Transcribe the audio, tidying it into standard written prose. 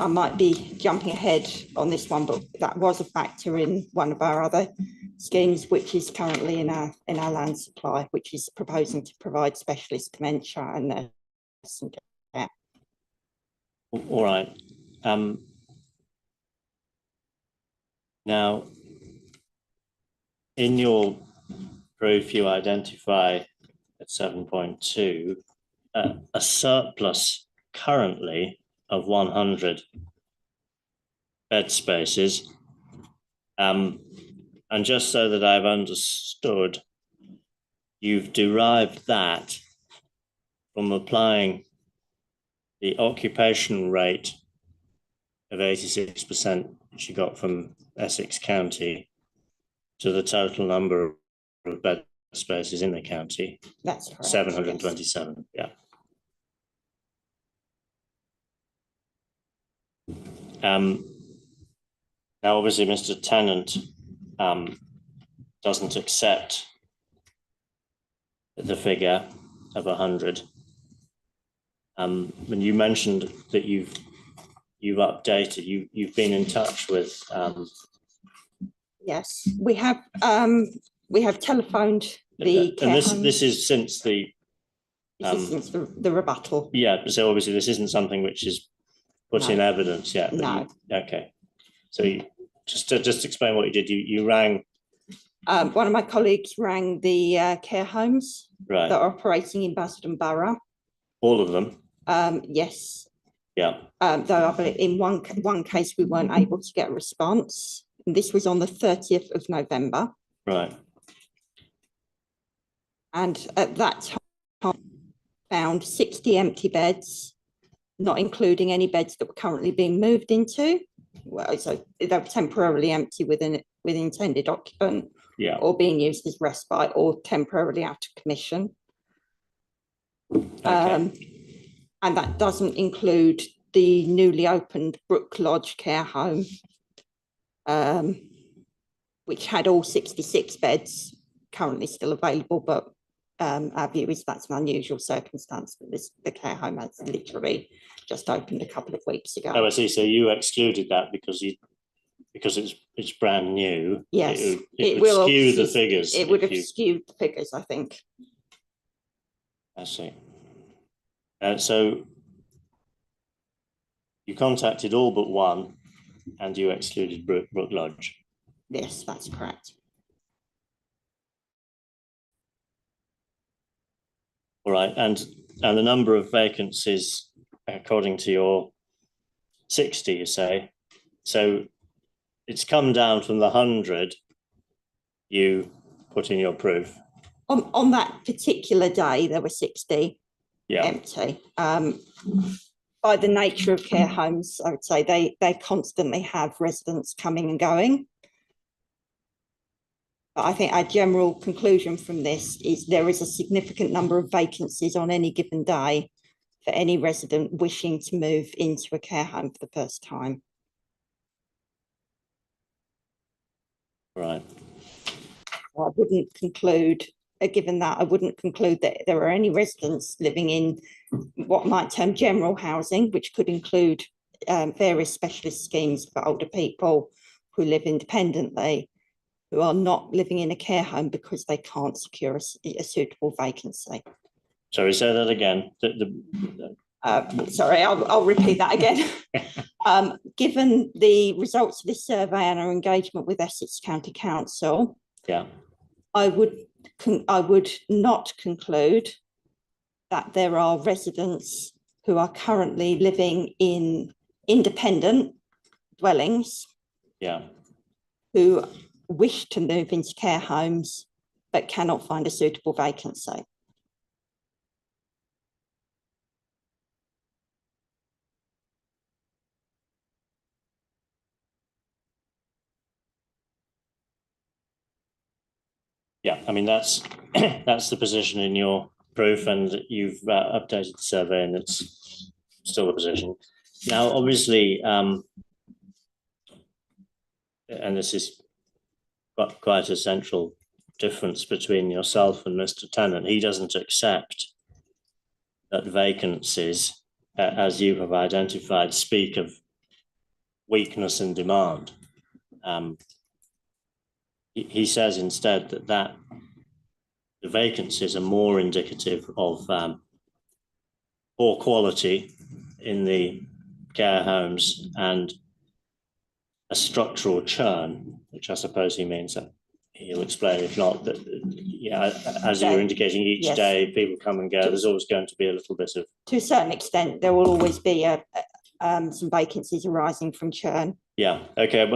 I might be jumping ahead on this one, but that was a factor in one of our other schemes, which is currently in our land supply, which is proposing to provide specialist dementia and nursing care. All right. Now, in your proof, you identify at 7.2 a surplus currently of 100 bed spaces. And just so that I've understood, you've derived that from applying the occupation rate of 86% which you got from Essex County to the total number of bed spaces in the county. That's correct. 727, yes. Yeah. Now, obviously, Mr. Tennant doesn't accept the figure of 100. When you mentioned that you've updated, you've been in touch with. Yes, we have telephoned the care and homes. This is since the. Since the rebuttal. Yeah, so obviously this isn't something which is put in evidence yet. No. Okay, so you, just explain what you did. You rang. One of my colleagues rang the care homes that are operating in Basildon Borough. All of them? Yes. Yeah. Though I believe in one case we weren't able to get a response. And this was on the 30th of November. Right. And at that time, found 60 empty beds, not including any beds that were currently being moved into. Well, so they were temporarily empty with intended occupant, or being used as respite, or temporarily out of commission. Okay. And that doesn't include the newly opened Brook Lodge care home, which had all 66 beds currently still available, but our view is that's an unusual circumstance, but the care home has literally just opened a couple of weeks ago. Oh, I see. So you excluded that because it's brand new. Yes, it will skew the figures. It would have skewed the figures, I think. I see. So you contacted all but one, and you excluded Brook Lodge. Yes, that's correct. All right, and the number of vacancies, according to your 60, you say, so it's come down from the 100 you put in your proof. On that particular day, there were 60 empty. By the nature of care homes, I would say they constantly have residents coming and going. But I think our general conclusion from this is there is a significant number of vacancies on any given day for any resident wishing to move into a care home for the first time. Right. I wouldn't conclude, given that, I wouldn't conclude that there are any residents living in what might term general housing, which could include various specialist schemes for older people who live independently, who are not living in a care home because they can't secure a suitable vacancy. Sorry, say that again. Sorry, I'll repeat that again. Given the results of this survey and our engagement with Essex County Council, I would not conclude that there are residents who are currently living in independent dwellings who wish to move into care homes but cannot find a suitable vacancy. Yeah, I mean, that's the position in your proof, and you've updated the survey, and it's still the position. Now, obviously, and this is quite a central difference between yourself and Mr. Tennant. He doesn't accept that vacancies, as you have identified, speak of weakness in demand. He says instead that the vacancies are more indicative of poor quality in the care homes and a structural churn, which I suppose he means that he'll explain. If not, that as you're indicating, each day people come and go. There's always going to be a little bit of, to a certain extent, there will always be some vacancies arising from churn. Yeah. Okay.